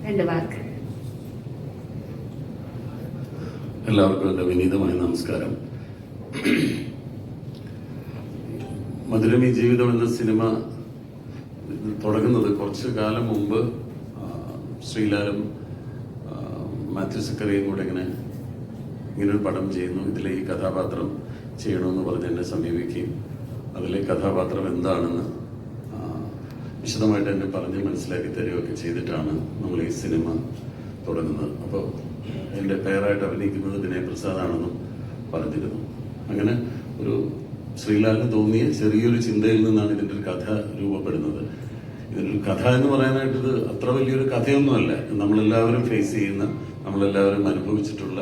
രണ്ട് വാക്ക്. എല്ലാവർക്കും എൻ്റെ വിനീതമായ നമസ്കാരം. മധുരമി ജീവിതം എന്ന സിനിമ തുടങ്ങുന്നത് കുറച്ചു കാലം മുമ്പ് ശ്രീലാലും മാത്യു സക്കറിയും കൂടെ ഇങ്ങനൊരു പടം ചെയ്യുന്നു, ഇതിലെ ഈ കഥാപാത്രം ചെയ്യണമെന്ന് പറഞ്ഞ് എന്നെ സമീപിക്കുകയും അതിലെ കഥാപാത്രം എന്താണെന്ന് വിശദമായിട്ട് എന്നെ പറഞ്ഞ് മനസ്സിലാക്കി തരികയൊക്കെ ചെയ്തിട്ടാണ് നമ്മൾ ഈ സിനിമ തുടങ്ങുന്നത്. അപ്പോൾ എൻ്റെ പേരായിട്ട് അഭിനയിക്കുന്നത് വിനയ് പ്രസാദാണെന്നും പറഞ്ഞിരുന്നു. അങ്ങനെ ഒരു ശ്രീലാലിന് തോന്നിയ ചെറിയൊരു ചിന്തയിൽ നിന്നാണ് ഇതിൻ്റെ ഒരു കഥ രൂപപ്പെടുന്നത്. ഇതിൻ്റെ ഒരു കഥ എന്ന് പറയാനായിട്ട് ഇത് അത്ര വലിയൊരു കഥയൊന്നുമല്ല. നമ്മളെല്ലാവരും ഫേസ് ചെയ്യുന്ന, നമ്മളെല്ലാവരും അനുഭവിച്ചിട്ടുള്ള,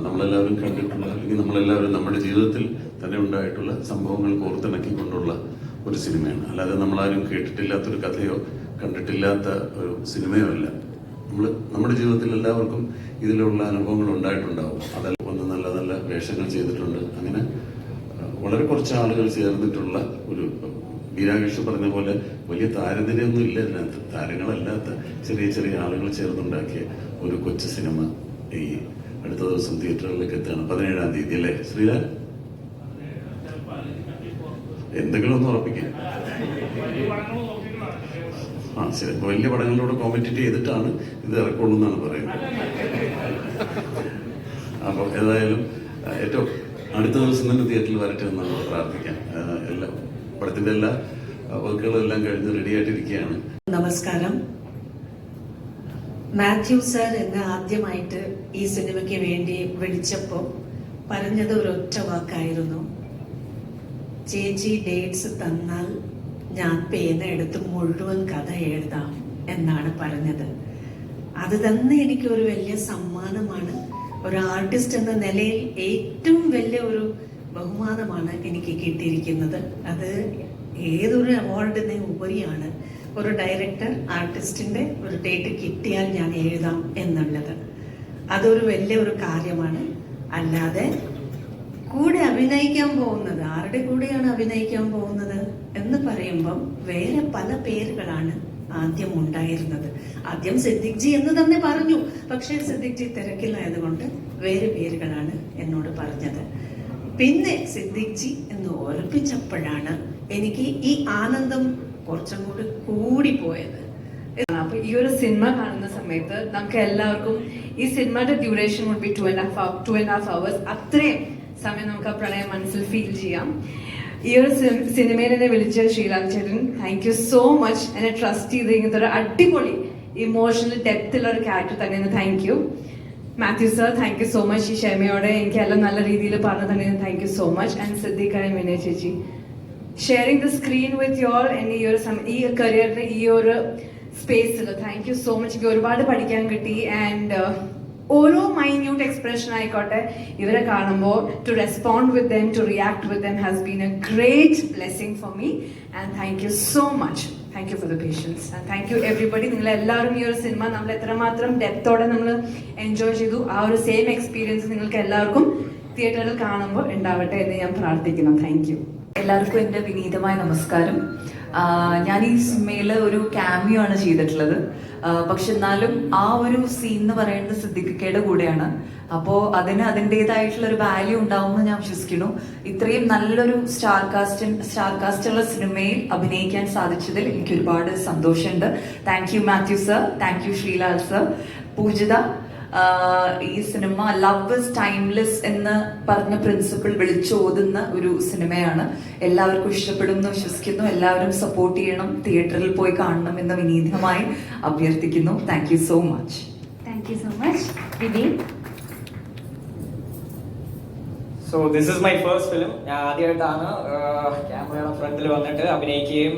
നമ്മളെല്ലാവരും കണ്ടിട്ടുള്ള, അല്ലെങ്കിൽ നമ്മളെല്ലാവരും നമ്മുടെ ജീവിതത്തിൽ തന്നെ ഉണ്ടായിട്ടുള്ള സംഭവങ്ങൾ കോർത്തിണക്കിക്കൊണ്ടുള്ള ഒരു സിനിമയാണ്. അല്ലാതെ നമ്മളാരും കേട്ടിട്ടില്ലാത്തൊരു കഥയോ കണ്ടിട്ടില്ലാത്ത ഒരു സിനിമയോ അല്ല. നമ്മുടെ ജീവിതത്തിൽ എല്ലാവർക്കും ഇതിലുള്ള അനുഭവങ്ങൾ ഉണ്ടായിട്ടുണ്ടാവും. അതെല്ലാം ഒന്ന് നല്ല നല്ല വേഷങ്ങൾ ചെയ്തിട്ടുണ്ട്. അങ്ങനെ വളരെ കുറച്ച് ആളുകൾ ചേർന്നിട്ടുള്ള ഒരു, ബീരാകേഷ് പറഞ്ഞ പോലെ വലിയ താരനിരയൊന്നും ഇല്ല ഇതിനകത്ത്. താരങ്ങളല്ലാത്ത ചെറിയ ചെറിയ ആളുകൾ ചേർന്നുണ്ടാക്കിയ ഒരു കൊച്ചു സിനിമ ഈ അടുത്ത ദിവസം തിയേറ്ററുകളിലേക്ക് എത്തുകയാണ്. 17-ാം തീയതി അല്ലേ ശ്രീലാൽ? എന്തെങ്കിലും ഒന്ന് ഉറപ്പിക്കാം. ശരി. വലിയ പടങ്ങളിലൂടെ കോമ്പറ്റീറ്റ് ചെയ്തിട്ടാണ് ഇത് ഇറക്കുള്ളൂ എന്നാണ് പറയുന്നത്. അപ്പോൾ ഏതായാലും ഏറ്റവും അടുത്ത ദിവസം തന്നെ തിയേറ്ററിൽ വരട്ടെ എന്നാണ് പ്രാർത്ഥിക്കാം. പടത്തിന്റെ എല്ലാ വർക്കുകളും എല്ലാം കഴിഞ്ഞ് റെഡിയായിട്ടിരിക്കുകയാണ്. നമസ്കാരം. മാത്യു സർ എന്നെ ആദ്യമായിട്ട് ഈ സിനിമയ്ക്ക് വേണ്ടി വിളിച്ചപ്പോൾ പറഞ്ഞത് ഒരൊറ്റ വാക്കായിരുന്നു, ചേച്ചി ഡേറ്റ്സ് തന്നാൽ ഞാൻ പേന എടുത്ത് മുഴുവൻ കഥ എഴുതാം എന്നാണ് പറഞ്ഞത്. അത് തന്നെ എനിക്കൊരു വലിയ സമ്മാനമാണ്. ഒരു ആർട്ടിസ്റ്റ് എന്ന നിലയിൽ ഏറ്റവും വലിയ ഒരു ബഹുമാനമാണ് എനിക്ക് കിട്ടിയിരിക്കുന്നത്. അത് ഏതൊരു അവാർഡിനെ ഉപരിയാണ് ഒരു ഡയറക്ടർ ആർട്ടിസ്റ്റിന്റെ ഒരു ഡേറ്റ് കിട്ടിയാൽ ഞാൻ എഴുതാം എന്നുള്ളത്. അതൊരു വലിയ ഒരു കാര്യമാണ്. അല്ലാതെ കൂടെ അഭിനയിക്കാൻ പോകുന്നത്, ആരുടെ കൂടെയാണ് അഭിനയിക്കാൻ പോകുന്നത് എന്ന് പറയുമ്പം വേറെ പല പേരുകളാണ് ആദ്യം ഉണ്ടായിരുന്നത്. ആദ്യം സിദ്ദിഖ് ജി എന്ന് തന്നെ പറഞ്ഞു. പക്ഷേ സിദ്ദിഖ് ജി തിരക്കിലായതുകൊണ്ട് വേറെ പേരുകളാണ് എന്നോട് പറഞ്ഞത്. പിന്നെ സിദ്ദിഖ് ജി എന്ന് ഓർപ്പിച്ചപ്പോഴാണ് എനിക്ക് ഈ ആനന്ദം കുറച്ചും കൂടി പോയത്. അപ്പൊ ഈ ഒരു സിനിമ കാണുന്ന സമയത്ത് നമുക്ക് എല്ലാവർക്കും ഈ സിനിമയുടെ ഡ്യൂറേഷൻ വുഡ് ബി 2.5 hours. അത്രയും സമയം നമുക്ക് ആ പ്രണയം മനസ്സിൽ ഫീൽ ചെയ്യാം. ഈ ഒരു സിനിമയിൽ എന്നെ വിളിച്ച ശ്രീലാൽ ചേട്ടൻ, താങ്ക് യു സോ മച്ച്. എന്നെ ട്രസ്റ്റ് ചെയ്ത് ഇങ്ങനത്തെ ഒരു അടിപൊളി ഇമോഷണൽ ഡെപ്തിലുള്ള ഒരു ക്യാരക്ടർ തന്നെ thank you. Mathew sir, thank you so much. ഈ ക്ഷമയോടെ എനിക്ക് എല്ലാം നല്ല രീതിയിൽ പറഞ്ഞു തന്നെ thank you so much. And Siddique and Vinay ചേച്ചി, sharing the screen with your എന്നെ ഈ കരിയറിന്റെ ഈ ഒരു സ്പേസിൽ താങ്ക് യു സോ മച്ച്. എനിക്ക് ഒരുപാട് പഠിക്കാൻ കിട്ടി. ആൻഡ് ഓരോ മൈന്യൂട്ട് എക്സ്പ്രഷൻ ആയിക്കോട്ടെ ഇവരെ കാണുമ്പോൾ to respond with them, to react with them has been a great blessing for me. And thank you so much. Thank you for the patience and thank you everybody. നിങ്ങളെല്ലാവരും ഈ ഒരു cinema നമ്മൾ എത്രമാത്രം ഡെപ്തോടെ നമ്മൾ enjoy ചെയ്തു, ആ ഒരു same experience നിങ്ങൾക്ക് എല്ലാവർക്കും തിയേറ്ററിൽ കാണുമ്പോൾ ഉണ്ടാവട്ടെ എന്ന് ഞാൻ പ്രാർത്ഥിക്കുന്നു. Thank you. എല്ലാവർക്കും എൻ്റെ വിനീതമായ നമസ്കാരം. ഞാൻ ഈ സിനിമയിൽ ഒരു ക്യാമിയോ ആണ് ചെയ്തിട്ടുള്ളത്. പക്ഷെ എന്നാലും ആ ഒരു സീൻ എന്ന് പറയുന്നത് സിദ്ദിഖയുടെ കൂടെയാണ്. അപ്പോൾ അതിന് അതിൻ്റെതായിട്ടുള്ള ഒരു വാല്യൂ ഉണ്ടാവുമെന്ന് ഞാൻ വിശ്വസിക്കുന്നു. ഇത്രയും നല്ലൊരു സ്റ്റാർ കാസ്റ്റുള്ള സിനിമയിൽ അഭിനയിക്കാൻ സാധിച്ചതിൽ എനിക്ക് ഒരുപാട് സന്തോഷമുണ്ട്. Thank you Mathew sir, thank you Sreelal sir. Poojitha, ഈ സിനിമ ലവ് ഇസ് ടൈംലെസ് എന്ന് പറഞ്ഞ പ്രിൻസിപ്പിൾ വിളിച്ചോതുന്ന ഒരു സിനിമയാണ്. എല്ലാവർക്കും ഇഷ്ടപ്പെടും എന്ന് വിശ്വസിക്കുന്നു. എല്ലാവരും സപ്പോർട്ട് ചെയ്യണം, തിയേറ്ററിൽ പോയി കാണണം എന്ന് വിനീതമായി അഭ്യർത്ഥിക്കുന്നു. Thank you so much. Thank you so much. Vineeth. So this is my first film. ഞാൻ ആദ്യമായിട്ടാണ് ക്യാമറയുടെ ഫ്രണ്ടിൽ വന്നിട്ട് അഭിനയിക്കുകയും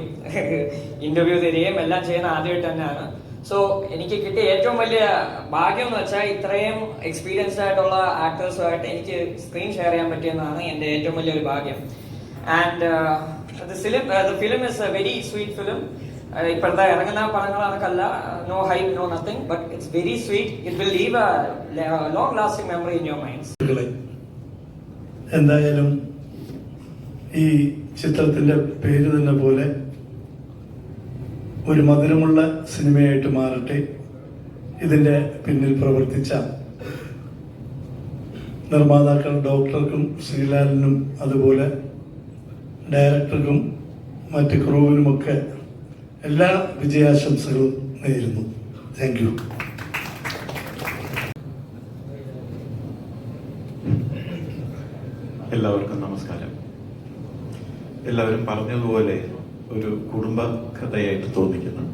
ഇന്റർവ്യൂ തരികയും എല്ലാം ചെയ്യുന്ന ആദ്യമായിട്ട് തന്നെയാണ്. സോ എനിക്ക് കിട്ടിയ ഏറ്റവും വലിയ ഭാഗ്യം എന്ന് വെച്ചാൽ ഇത്രയും എക്സ്പീരിയൻസ്ഡ് ആയിട്ടുള്ള ആക്ടേഴ്സുമായിട്ട് എനിക്ക് സ്ക്രീൻ ഷെയർ ചെയ്യാൻ പറ്റിയെന്നാണ് എൻ്റെ ഏറ്റവും വലിയൊരു ഭാഗ്യം. And the film is a very sweet film. ഇപ്പോഴത്തെ ഇറങ്ങുന്ന പടങ്ങൾ കണക്കല്ല, no hype, no nothing, but it's very sweet. It will leave a long lasting memory in your minds. എന്തായാലും ഈ ചിത്രത്തിന്റെ പേര് തന്നെ പോലെ ഒരു മധുരമുള്ള സിനിമയായിട്ട് മാറട്ടെ. ഇതിൻ്റെ പിന്നിൽ പ്രവർത്തിച്ച നിർമ്മാതാക്കൾ ഡോക്ടർക്കും ശ്രീലാലിനും അതുപോലെ ഡയറക്ടർക്കും മറ്റ് ക്രൂവിനുമൊക്കെ എല്ലാ വിജയാശംസകളും നേരുന്നു. Thank you. എല്ലാവർക്കും നമസ്കാരം. എല്ലാവരും പറഞ്ഞതുപോലെ ഒരു കുടുംബ കഥയായിട്ട് തോന്നിക്കുന്നു.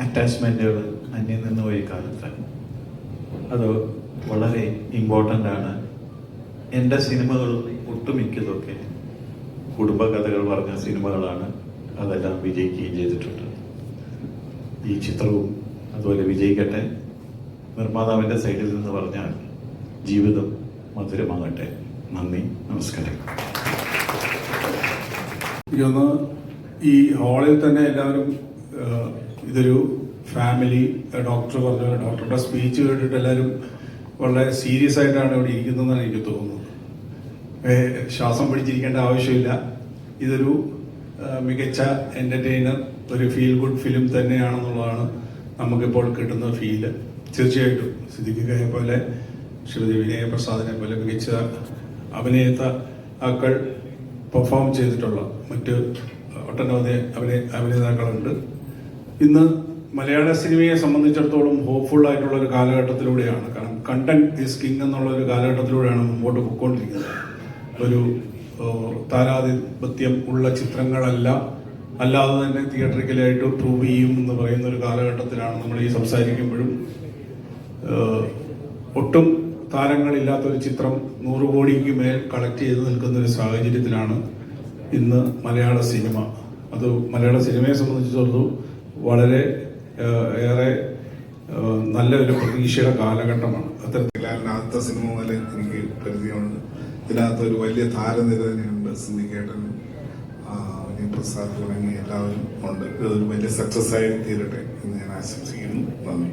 അറ്റാച്ച്മെൻറ്റുകൾ അന്യം നിന്ന് പോയ കാലത്ത് അത് വളരെ ഇമ്പോർട്ടൻ്റ് ആണ്. എൻ്റെ സിനിമകൾ ഒട്ടുമിക്കതൊക്കെ കുടുംബകഥകൾ പറഞ്ഞ സിനിമകളാണ്. അതെല്ലാം വിജയിക്കുകയും ചെയ്തിട്ടുണ്ട്. ഈ ചിത്രവും അതുപോലെ വിജയിക്കട്ടെ. നിർമ്മാതാവിൻ്റെ സൈഡിൽ നിന്ന് പറഞ്ഞാൽ ജീവിതം മധുരമാകട്ടെ. നന്ദി, നമസ്കാരം. ഇതൊന്ന് ഈ ഹാളിൽ തന്നെ എല്ലാവരും ഇതൊരു ഫാമിലി, ഡോക്ടർ പറഞ്ഞ ഡോക്ടറുടെ സ്പീച്ച് കേട്ടിട്ട് എല്ലാവരും വളരെ സീരിയസ് ആയിട്ടാണ് ഇവിടെ ഇരിക്കുന്നതെന്നാണ് എനിക്ക് തോന്നുന്നത്. ശ്വാസം പിടിച്ചിരിക്കേണ്ട ആവശ്യമില്ല. ഇതൊരു മികച്ച എൻ്റർടൈനർ, ഒരു ഫീൽ ഗുഡ് ഫിലിം തന്നെയാണെന്നുള്ളതാണ് നമുക്കിപ്പോൾ കിട്ടുന്ന ഫീല്. തീർച്ചയായിട്ടും സിദ്ദിഖിനെ പോലെ, ശ്രീമതി വിനയ പ്രസാദിനെ പോലെ മികച്ച അഭിനേതാക്കൾ പെർഫോം ചെയ്തിട്ടുള്ള മറ്റ് ഒട്ടനവധി അഭിനേതാക്കളുണ്ട്. ഇന്ന് മലയാള സിനിമയെ സംബന്ധിച്ചിടത്തോളം ഹോപ്പ്ഫുൾ ആയിട്ടുള്ള ഒരു കാലഘട്ടത്തിലൂടെയാണ്. കാരണം കണ്ടന്റ് ഈസ് കിങ് എന്നുള്ള ഒരു കാലഘട്ടത്തിലൂടെയാണ് മുമ്പോട്ട് പോയിക്കൊണ്ടിരിക്കുന്നത്. ഒരു താരാധിപത്യം ഉള്ള ചിത്രങ്ങളല്ല, അല്ലാതെ തന്നെ തിയേറ്ററിക്കലായിട്ട് പ്രൂവ് ചെയ്യും എന്ന് പറയുന്ന ഒരു കാലഘട്ടത്തിലാണ് നമ്മൾ ഈ സംസാരിക്കുമ്പോഴും. ഒട്ടും താരങ്ങളില്ലാത്ത ഒരു ചിത്രം 100 കോടിക്ക് മേൽ കളക്ട് ചെയ്ത് നിൽക്കുന്ന ഒരു സാഹചര്യത്തിലാണ് ഇന്ന് മലയാള സിനിമ. അത് മലയാള സിനിമയെ സംബന്ധിച്ചിടത്തോളം വളരെ ഏറെ നല്ലൊരു പ്രതീക്ഷയുടെ കാലഘട്ടമാണ്. ആദ്യത്തെ സിനിമ പോലെ എനിക്ക് പരിചയമുണ്ട്. ഇതിനകത്ത് ഒരു വലിയ താരനിര തന്നെയുണ്ട്. സിദ്ദിഖേട്ടനും പ്രസാദ് തുടങ്ങി എല്ലാവരും ഉണ്ട്. ഇതൊരു വലിയ സക്സസ് ആയി തീരട്ടെ എന്ന് ഞാൻ ആശംസിക്കുന്നു. നന്ദി.